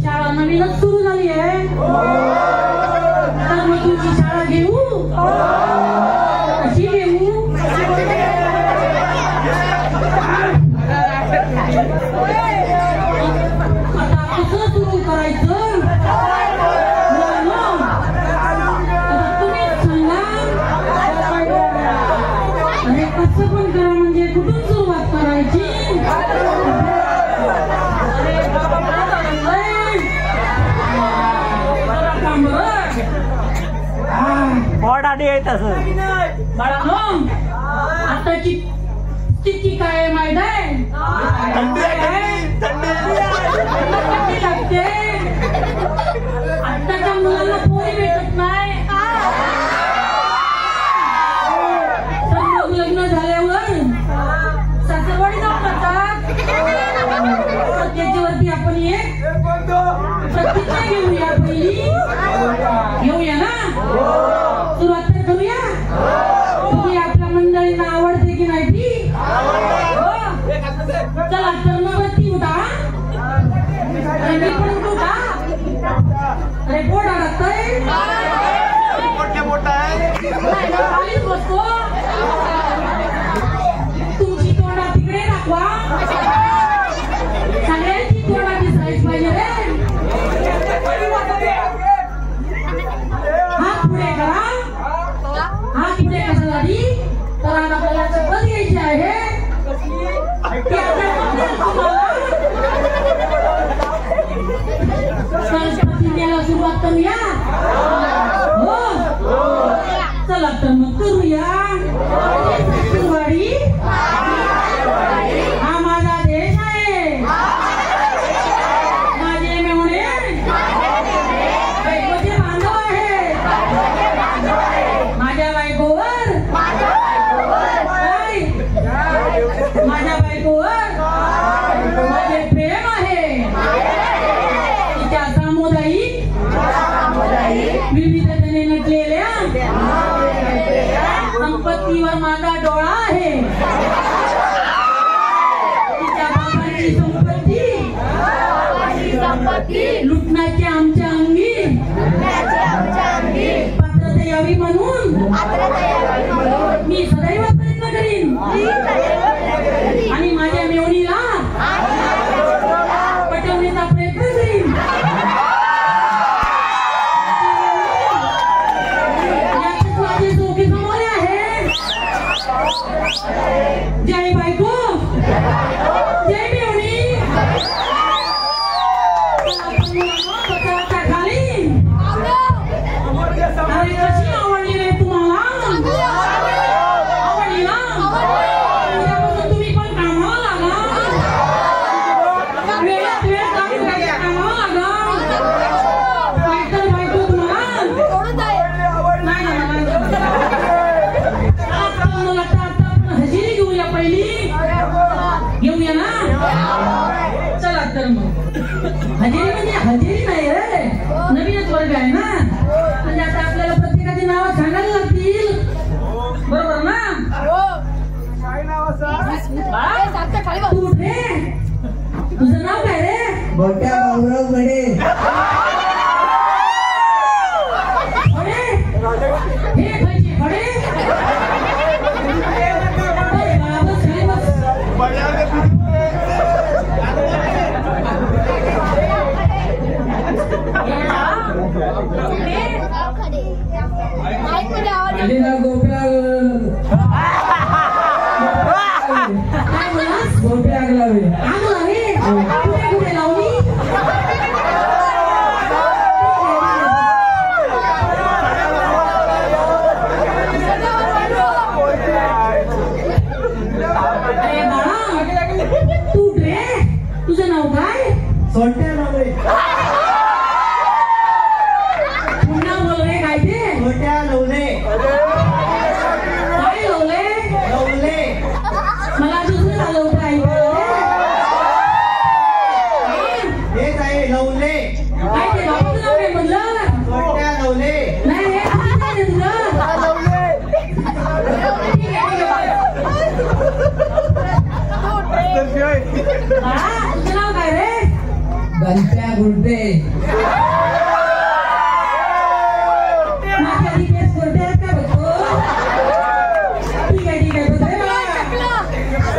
शाळा नवीनच सुरू झाली आहे तर मग तुझी शाळा घेऊ कशी घेऊ आता कसं सुरू करायचं तुम्हीच सांगा अरे कसं पण करा म्हणजे कुठून सुरुवात करायची आताची स्थिती काय माहित आहे लागते आताच्या मुलांना पोरी भेटत नाही तर मग लग्न झाल्यावर सासरवाडी जाऊन जातात त्याच्यावरती आपण एक प्रतिज्ञा घेऊया पहिली घेऊया ना सुरुवात तर करूया तुम्ही आपल्या मंडळींना आवडते की नाही ती चला तर मग ती होता मी पण होता अरे पोट अडकतंय खालीच बसतो तुमची तोंडा तिकडे दाखवा सगळ्यांची तोंडा दिसायची पाहिजे रे हात पुढे करा हात पुढे कशासाठी तर आपल्याला शपथ घ्यायची आहे प्रतिज्ञेला सुरुवात करूया हो चला तर मग करूया सासरवाडी हा माझा देश आहे माझे मेवणे बायकोचे बांधव आहेत माझ्या बायकोवर माझ्या बायकोवर माझे प्रेम आहे तिच्या सामुदायिक विविधतेने नटलेल्या संपत्तीवर माझा डोळा आहे तिच्या बाबांची संपत्ती लुटण्याची आमच्या अंगी पात्रता यावी म्हणून मी सदैव प्रयत्न करीन आणि माझ्या मेवणीला पटवण्याचा प्रयत्न करीन यातच माझे चौकी समोर आहे जय बायको जय मेवणी खाली अरे कशी आवडली रे तुम्हाला आवडली ना तुम्ही पण कामाला लागा वेळात वेळ कामाला लागा नाहीतर बायको तुम्हाला नाही मला आता हजेरी घेऊया पहिली घेऊया ना चला तर मग हजेरी म्हणजे हजेरी नाही रे नवीनच वर्ग आहे ना म्हणजे आता आपल्याला प्रत्येकाची नावं सांगायला लागतील बरोबर ना तू रे तुझं नाव काय रे मोठ्या गौरव गडे हे पाहिजे खडे गोप्या लागलावे कुठे लावली अरे बाळा तू रे तुझं नाव काय सोट्या नाव पुन्हा बोल रे काय ते सोट्या काय लवले लवले मला दुसरं झालं होतं ऐकायला हेच आहे लवले काय ते बापूचं नाव काय म्हणलं छोट्या लवले नाही हे असंच नाही रे तुझं ठीक आहे, ठीक आहे. बाळा, तुझं नाव काय रे गणप्या गुंडे माझ्या आधी केस कोरटे आहेत का बघतो ठीक आहे ठीक आहे बस रे बाळा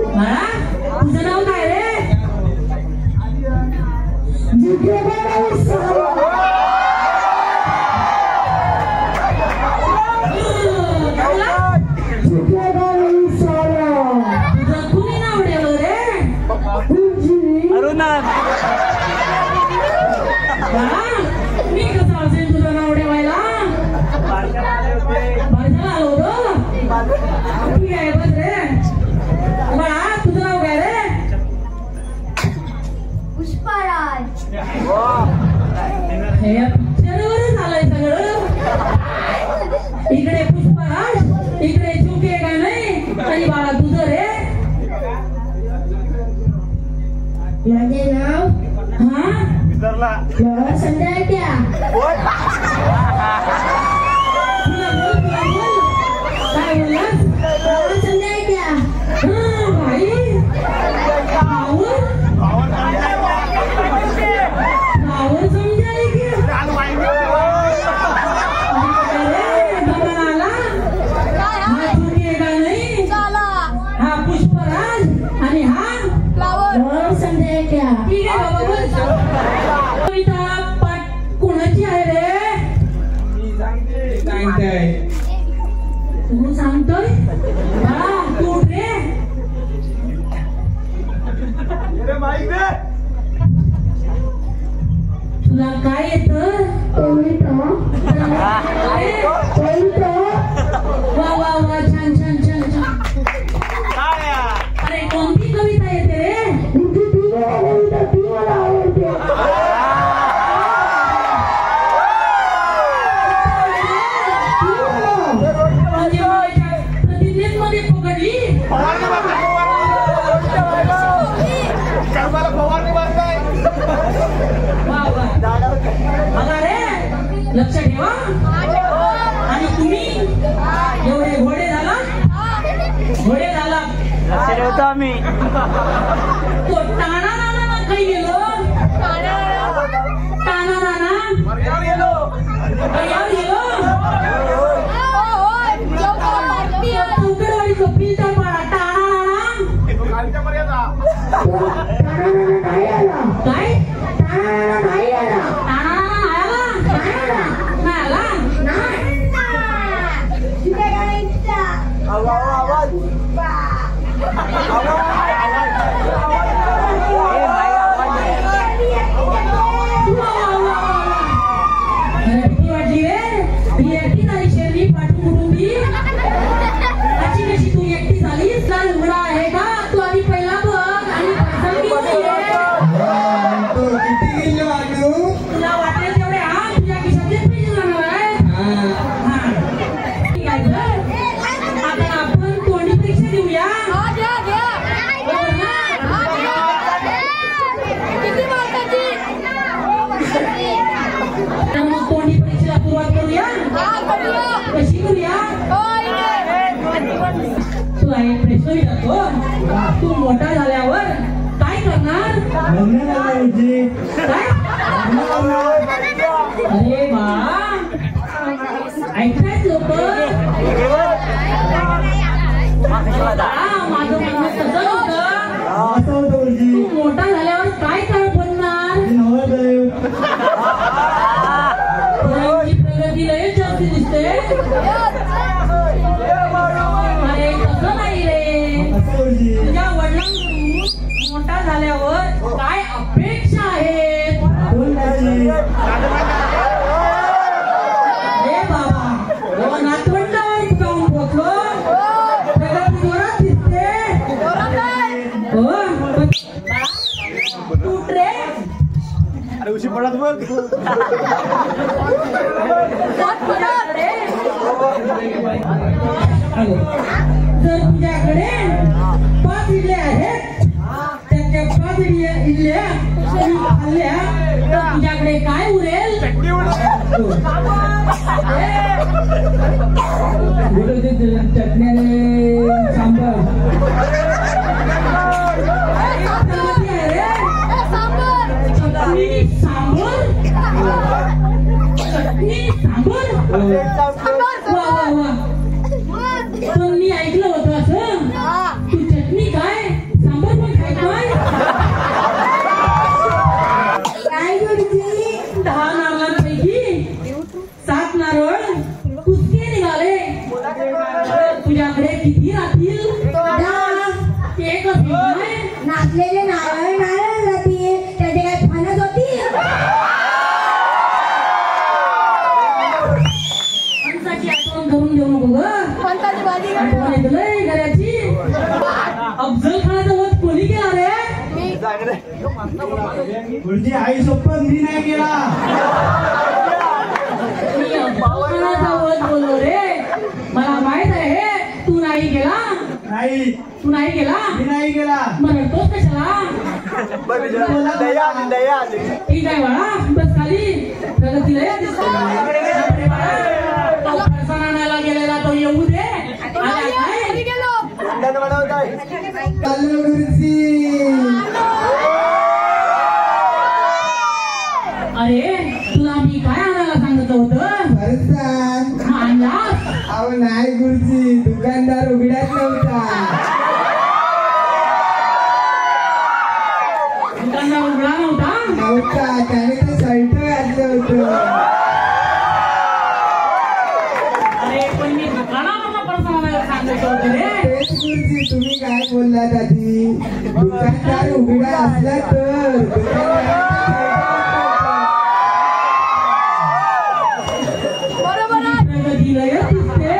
बाळा तुझं नाव काय रे तुझं कुणी नाव ठेवलं रे अरुणात बाळा मी कसं असेल तुझं नाव ठेवायला माझ्याला आलो होतो ठीक आहे बस रे बाळा तुझं नाव काय रे पुष्पराज हे पिक्चरवरच आलंय सगळं इकडे पुष्पराज इकडे चुके काय नाही आणि बाळा तुझं रे माझे नाव हा संध्या क्या तुला बोल काय बोललास संध्या क्या हा भाई नावर समजाय की अरे जमानाला हा चुके काय नाही हा पुष्पराज आणि हा संध्या क्या ठीक आहे बाबा बस कविता पाठ कोणाची आहे रे सांगताय तू सांगतोय बाळा तू रे तुला काय येतं वा वा वा छान छान छान छान अरे कोणती कविता येते रे म्हणजे माझ्या प्रतिज्ञेमध्ये पकडली वा वा बघा रे लक्ष ठेवा आणि तुम्ही एवढे घोडे झाला ठेवतो आम्ही तो टाणा नाना काही गेलो टाणा नाना कयावर गेलो चौकडवाडी कपिलचा पाडा टाणा नाना काय टाणा नाना किती वाटली रे ही एकटी झाली शेरली पाठवून कुटुंबी अशी कशी तू एकटी झालीस का लुगडा आहे का तू आधी पहिला बघ आणि पसंती नाहीये किती किलो आणू तुला वाटले तेवढे हा तुझ्या खिशातले पैसे जाणार आहे हा ठीक आहे तर आता आपण तोंडी परीक्षा देऊया हो ना? तर मग तोंडी परीक्षेला सुरुवात करूया कशी करूया तुला एक प्रश्न विचारतो तू मोठा झाल्यावर काय करणार काय अरे बा ऐकतायत लोक माझं म्हणणं तसं होतं तू मोठा झाल्यावर काय बनणार तुझी प्रगती लय जास्त दिसते अरे तसं नाही रे तुझ्या वडिलांकडून मोठा झाल्यावर काय अपेक्षा आहेत रे बाबा जेव्हा नातवंडावर जाऊन पोचलो प्रगती जोरात दिसते हो तू रे अरे उशी पडत बघ. जर तुझ्याकडे 5 इडल्या आहेत, त्याच्या 5 इडल्या खाल्ल्या तर तुझ्याकडे काय उरेल? चटणी सांबार. चटणी सांबार. वा वा वा. पण मी ऐकलं होतं असं, तू चटणी काय सांबार पण खाय काय? काय गुरुजी? 10 नारळांपैकी 7 नारळ कुसके निघाले. तुझ्याकडे किती राहतील? 10. एकच नाही. नाचलेले नारळ नारळ जातील, त्याचे काय फणस होती? फणसाची आठवण करून देऊ नको ग. फणसाची भाजी आठवण येत लय घराची. अफजल खानाचा वध कोणी केला रे? गुरुजी आई सोबत मी नाही गेला. मी अफजल खानाचा वध बोललो रे. मला माहित आहे तू नाही केला. नाही तू नाही केला. मी नाही गेला. मग रडतोस कशाला? ठीक आहे बाळा, बस खाली. प्रगतीला या दिसतोय. तो फरसाण आणायला गेलेला तो येऊ दे. आला काय? चालू गुरुजी. अरे तुला मी काय आणायला सांगितलं होतं? फरसाण. आणलास? अहो नाही गुरुजी, दुकानदार उघड्यात नव्हता. दुकानदार उघडा नव्हता. त्याने ते शर्ट घातलं होतं. अरे पण मी दुकानावर फरसाण आणायला सांगितलं होतं रे. तेच गुरुजी, तुम्ही काय बोललात आधी? दुकानदार उघडा असला तर प्रगतीला या दिसते.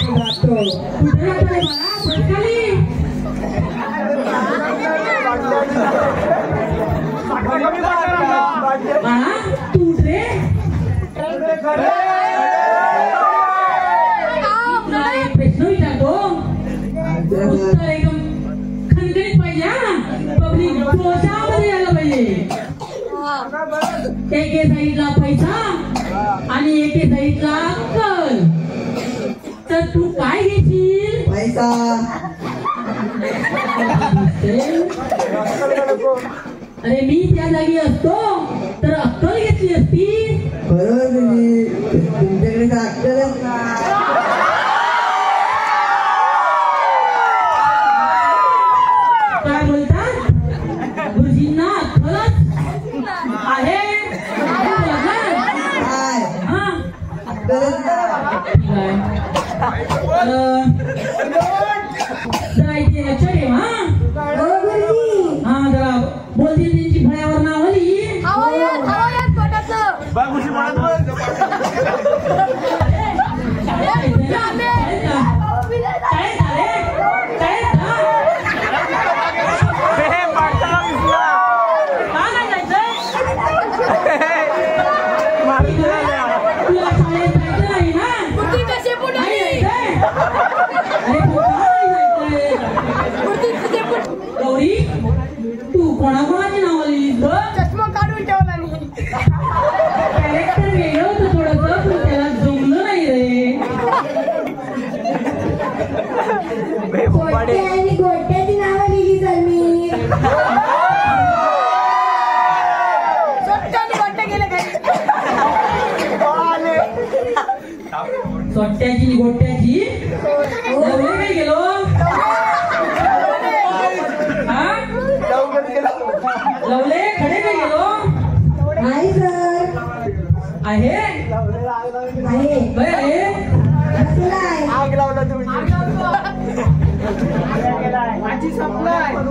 राहतो. कुठे राहतो रे बाळा? बस खाली. बाळा तू उठ रे. तुला एक प्रश्न विचारतो. उत्तर एकदम खणखणीत पाहिजे हा. पब्लिक जोशामध्ये यायला पाहिजे. एके साईडला पैसा आणि एके साईडला अक्कल. तर तू काय घेशील? पैसा. अरे मी त्या जागी असतो तर अक्कल घेतली असती. बरोबर गुरुजी, तुमच्याकडे तर अक्कलच नाही. काय बोलतात? गुरुजींना अक्कलच आहे. काय? हा अक्कलच नाही. ठीक आहे. जरा इथे लक्ष ठेव हा. हो गुरुजी. हा जरा बोलतील त्यांची फळ्यावर नावली. तुला शाळेत जायचं नाही ना? नाही जायचंय? अरे गौरी तू कोणाकोणाची नावं लिहिलीस ग? चष्मा काढून ठेवला मी. कॅरेक्टर वेगळं होतं थोडंसं, पण त्याला जमलं नाही रे. गोट्या आणि गोट्याची नावं लिहिली तर मी. सोट्याची गोट्याची लवले काय गेलो? हा लवले खडे काय गेलो? नाही सर. आहे आहे. बरं आहे. असला आहे. आग लावला तुम्ही.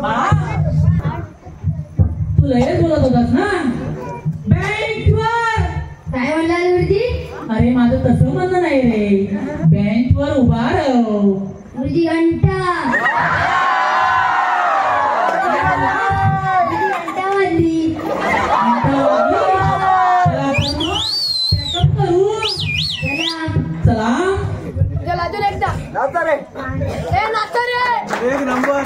बाळा, तू लयच बोलत होतास ना? बेंचवर. काय म्हणला गुरुजी? अरे माझं तसं म्हणणं नाही रे. बेंचवर उभा राह. गुरुजी घंटा. घंटा वाजली. चला चला अजून एकदा नाचा रे. ए नाचा रे. एक नंबर.